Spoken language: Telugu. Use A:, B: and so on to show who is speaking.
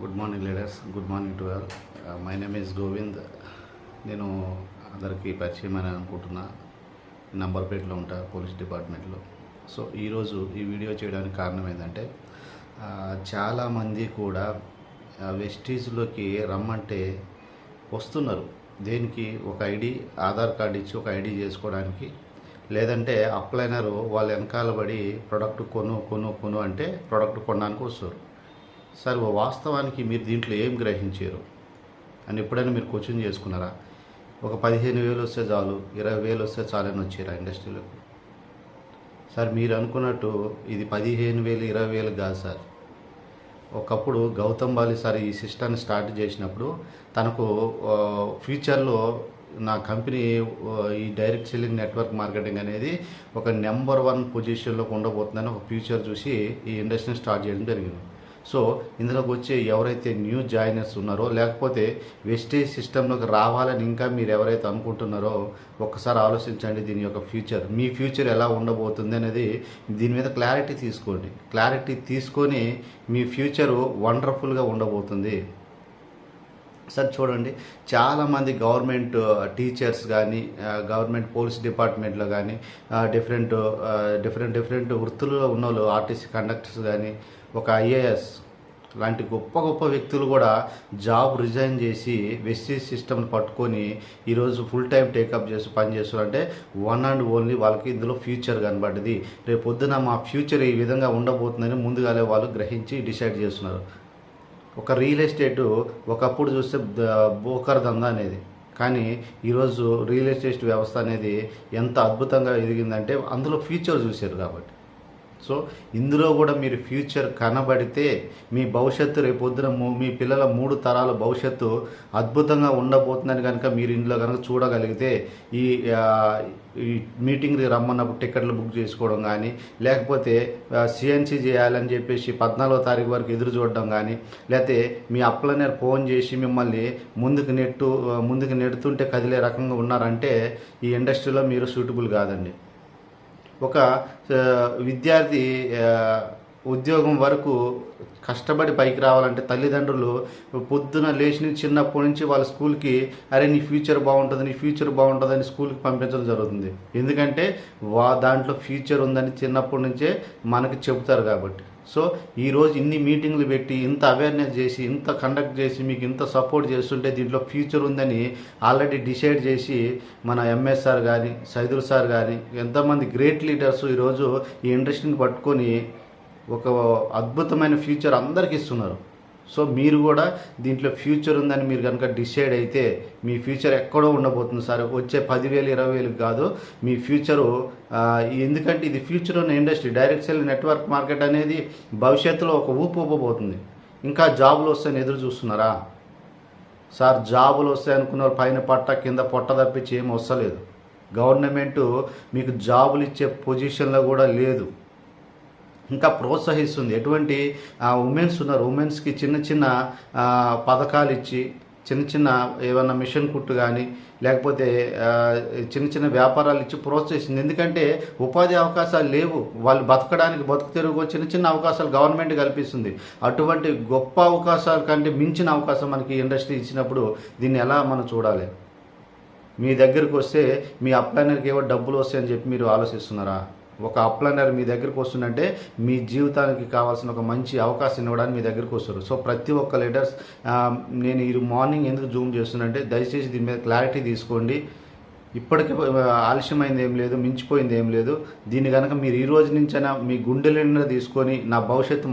A: Good morning leaders, good morning to all. My name is Govind. నేను అందరికీ పరిచయం అని అనుకుంటున్నా. నంబర్పేటలో ఉంటా, పోలీస్ డిపార్ట్మెంట్లో. సో ఈరోజు ఈ వీడియో చేయడానికి కారణం ఏంటంటే, చాలామంది కూడా వెస్టీజ్లోకి రమ్మంటే వస్తున్నారు. దేనికి? ఒక ఐడి, ఆధార్ కార్డు ఇచ్చి ఒక ఐడి చేసుకోవడానికి, లేదంటే అప్లైనరు వాళ్ళ వెనకాల పడి ప్రోడక్ట్ కొను అంటే ప్రోడక్ట్ కొనడానికి వస్తారు. సార్, వాస్తవానికి మీరు దీంట్లో ఏం గ్రహించారు అని ఎప్పుడైనా మీరు క్వశ్చన్ చేసుకున్నారా? ఒక 15,000 వస్తే చాలు, 20,000 వస్తే చాలని వచ్చారా ఇండస్ట్రీలోకి? సార్, మీరు అనుకున్నట్టు ఇది 15,000 20,000 కాదు సార్. ఒకప్పుడు గౌతమ్ బాలి సార్ ఈ సిస్టమ్ని స్టార్ట్ చేసినప్పుడు తనకు ఫ్యూచర్లో నా కంపెనీ ఈ డైరెక్ట్ సెల్లింగ్ నెట్వర్క్ మార్కెటింగ్ అనేది ఒక నెంబర్ 1 పొజిషన్లోకి ఉండబోతుందని ఒక ఫ్యూచర్ చూసి ఈ ఇండస్ట్రీని స్టార్ట్ చేయడం జరిగింది. సో ఇందులోకి వచ్చే ఎవరైతే న్యూ జాయినర్స్ ఉన్నారో, లేకపోతే వెస్టేజ్ సిస్టంలోకి రావాలని ఇంకా మీరు ఎవరైతే అనుకుంటున్నారో ఒక్కసారి ఆలోచించండి. దీని యొక్క ఫ్యూచర్, మీ ఫ్యూచర్ ఎలా ఉండబోతుంది అనేది దీని మీద క్లారిటీ తీసుకోండి. క్లారిటీ తీసుకొని మీ ఫ్యూచరు వండర్ఫుల్గా ఉండబోతుంది. సార్ చూడండి, చాలామంది గవర్నమెంట్ టీచర్స్ కానీ, గవర్నమెంట్ పోలీస్ డిపార్ట్మెంట్లో కానీ, డిఫరెంట్ వృత్తుల్లో ఉన్న వాళ్ళు, ఆర్టీసీ కండక్టర్స్ కానీ, ఒక ఐఏఎస్ లాంటి గొప్ప గొప్ప వ్యక్తులు కూడా జాబ్ రిజైన్ చేసి వెస్టీజ్ సిస్టమ్ని పట్టుకొని ఈరోజు ఫుల్ టైం టేకప్ చేసి పని చేస్తున్నారంటే వన్ అండ్ ఓన్లీ వాళ్ళకి ఇందులో ఫ్యూచర్ కనబడ్డది. రేపు పొద్దున మా ఫ్యూచర్ ఈ విధంగా ఉండబోతుందని ముందుగానే వాళ్ళు గ్రహించి డిసైడ్ చేస్తున్నారు. ఒక రియల్ ఎస్టేటు ఒకప్పుడు చూస్తే బోకర్ దందా అనేది, కానీ ఈరోజు రియల్ ఎస్టేట్ వ్యవస్థ అనేది ఎంత అద్భుతంగా ఎదిగిందంటే అందులో ఫ్యూచర్ చూశారు కాబట్టి. సో ఇందులో కూడా మీరు ఫ్యూచర్ కనబడితే మీ భవిష్యత్తు రేపొద్దున మీ పిల్లల 3 తరాల భవిష్యత్తు అద్భుతంగా ఉండబోతుందని కనుక మీరు ఇందులో కనుక చూడగలిగితే ఈ మీటింగ్కి రమ్మన్నప్పుడు టికెట్లు బుక్ చేసుకోవడం కానీ, లేకపోతే సిఎన్సి చేయాలని చెప్పేసి 14వ తారీఖు వరకు ఎదురు చూడడం కానీ, లేకపోతే మీ అప్లైనర్ ఫోన్ చేసి మిమ్మల్ని ముందుకు నెడుతుంటే కదిలే రకంగా ఉన్నారంటే ఈ ఇండస్ట్రీలో మీరు సూటబుల్ కాదండి. ఒక విద్యార్థి ఉద్యోగం వరకు కష్టపడి పైకి రావాలంటే తల్లిదండ్రులు పొద్దున లేచి చిన్నప్పటి నుంచి వాళ్ళ స్కూల్కి అరే నీ ఫ్యూచర్ బాగుంటుందని స్కూల్కి పంపించడం జరుగుతుంది. ఎందుకంటే దాంట్లో ఫ్యూచర్ ఉందని చిన్నప్పటి నుంచే మనకి చెబుతారు కాబట్టి. సో ఈరోజు ఇన్ని మీటింగ్లు పెట్టి, ఇంత అవేర్నెస్ చేసి, ఇంత కండక్ట్ చేసి, మీకు ఇంత సపోర్ట్ చేస్తుంటే దీంట్లో ఫ్యూచర్ ఉందని ఆల్రెడీ డిసైడ్ చేసి మన ఎంఎస్ సార్ కానీ, సైదుల్ సార్ కానీ, ఎంతమంది గ్రేట్ లీడర్స్ ఈరోజు ఈ ఇండస్ట్రీని పట్టుకొని ఒక అద్భుతమైన ఫ్యూచర్ అందరికీ ఇస్తున్నారు. సో మీరు కూడా దీంట్లో ఫ్యూచర్ ఉందని మీరు కనుక డిసైడ్ అయితే మీ ఫ్యూచర్ ఎక్కడో ఉండబోతుంది సార్. వచ్చే 10,000 20,000 కాదు మీ ఫ్యూచరు. ఎందుకంటే ఇది ఫ్యూచర్ ఉన్న industry. Direct cell network market అనేది భవిష్యత్తులో ఒక ఊపు ఊపబోతుంది. ఇంకా జాబులు వస్తాయని ఎదురు చూస్తున్నారా సార్? జాబులు వస్తాయనుకున్నారు, పైన పట్ట కింద పొట్ట తప్పించి ఏం వస్తలేదు. గవర్నమెంటు మీకు జాబులు ఇచ్చే పొజిషన్లో కూడా లేదు. ఇంకా ప్రోత్సహిస్తుంది. ఎటువంటి ఉమెన్స్ ఉన్నారు, ఉమెన్స్కి చిన్న చిన్న పథకాలు ఇచ్చి, చిన్న ఏమన్నా మిషన్ కుట్టు కానీ, లేకపోతే చిన్న వ్యాపారాలు ఇచ్చి ప్రోత్సహిస్తుంది. ఎందుకంటే ఉపాధి అవకాశాలు లేవు, వాళ్ళు బతకడానికి బతుకు తెరుగు చిన్న అవకాశాలు గవర్నమెంట్ కల్పిస్తుంది. అటువంటి గొప్ప అవకాశాల కంటే మించిన అవకాశం మనకి ఇండస్ట్రీ ఇచ్చినప్పుడు దీన్ని ఎలా మనం చూడాలి? మీ దగ్గరికి వస్తే మీ అప్లైనర్కి ఏవో డబ్బులు వస్తాయని చెప్పి మీరు ఆలోచిస్తున్నారా? ఒక అప్లైనర్ మీ దగ్గరికి వస్తుందంటే మీ జీవితానికి కావాల్సిన ఒక మంచి అవకాశం ఇవ్వడానికి మీ దగ్గరికి వస్తారు. సో ప్రతి ఒక్క లీడర్స్, నేను ఈ మార్నింగ్ ఎందుకు జూమ్ చేస్తున్నానంటే దయచేసి దీని మీద క్లారిటీ తీసుకోండి. ఇప్పటికే ఆలస్యమైంది ఏం లేదు, మించిపోయింది ఏం లేదు. దీన్ని కనుక మీరు ఈ రోజు నుంచైనా మీ గుండెల నిండా తీసుకొని నా భవిష్యత్తు